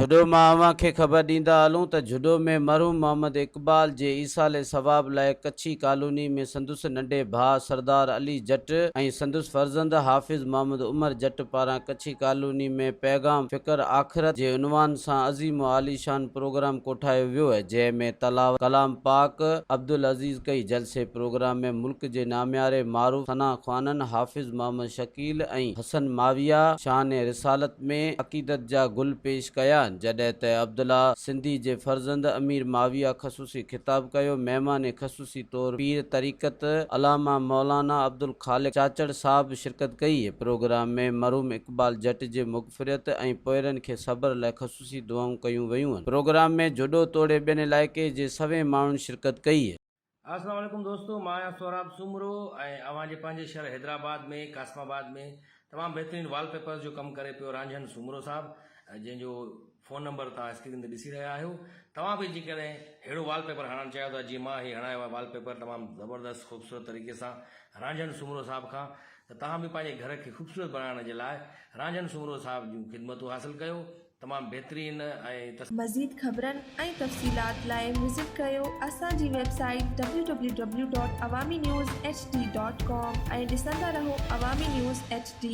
जुडो मां अवां खे ख़बर ॾींदा हलूं त जुडो में मरहूम मोहम्मद इक़बाल जे ईसाले सवाब लाइ कच्छी कॉलोनी में संदुसि नंढे भाउ सरदार अली जट ऐं संदुसि फर्ज़ंद हाफ़िज़ मोहम्मद उमर जट पारां कच्छी कॉलोनी में पैगाम फ़िक्र आख़िरत जे उनवान सां अज़ीम व आलीशान प्रोग्राम कोठायो वियो आहे, जंहिं में तलावत कलाम पाक अब्दुल अज़ीज़ कई। जलसे प्रोग्राम में मुल्क जे नाम्यारे मारूफ़ सना ख़्वाननि हाफ़िज़ मोहम्मद शकील ऐं हसन माविया शान रिसालत में अक़ीदत जा गुल पेश कया, जॾहिं त अब्दुल्ला सिंधी जे फर्ज़ंद अमीर माविया ख़सूसी खिताब कयो। महिमान ख़सूसी तौर पीर तरीक़त अलामा मौलाना अब्दुल ख़ालिक चाचड़ साहब शिरकत कई। प्रोग्राम में मरहूम इक़बाल जट जे मग़फ़िरत ऐं पोइरनि खे सब्र लाइ ख़सूसी दुआऊं कयूं वयूं। प्रोग्राम में जुडो तोड़े ॿियनि इलाइक़े जे सवे माण्हुनि शिरकत कई। अस्सलाम वालेकुम दोस्तों, मां आहियां सोहराब सुमरो ऐं अवां जे पंहिंजे शहर हैदराबाद में कासमाबाद में तमामु बहितरीनु वॉलपेपर जो कमु करे पियो रांझन सुमरो साहब, जंहिंजो फ़ोन नंबर तव्हां स्क्रीन ते ॾिसी रहिया आहियो। तव्हां बि जेकॾहिं अहिड़ो वॉलपेपर हणणु चाहियो था जीअं मां हीउ हणायो आहे वॉलपेपर तमामु ज़बरदस्त ख़ूबसूरत तरीक़े सां रांझन सुमरो साहब खां, त तव्हां बि पंहिंजे घर खे ख़ूबसूरत बणाइण जे लाइ रांझन सुमरो साहब जूं ख़िदमतूं हासिलु कयो। तमामु बहितरीन ऐं मज़ीद ख़बरनि ऐं तफ़सीलात लाइ विज़िट कयो असांजी वेबसाइट www.awamiNewsHD.com ऐं ॾिसंदा रहो अवामी न्यूज़ HD।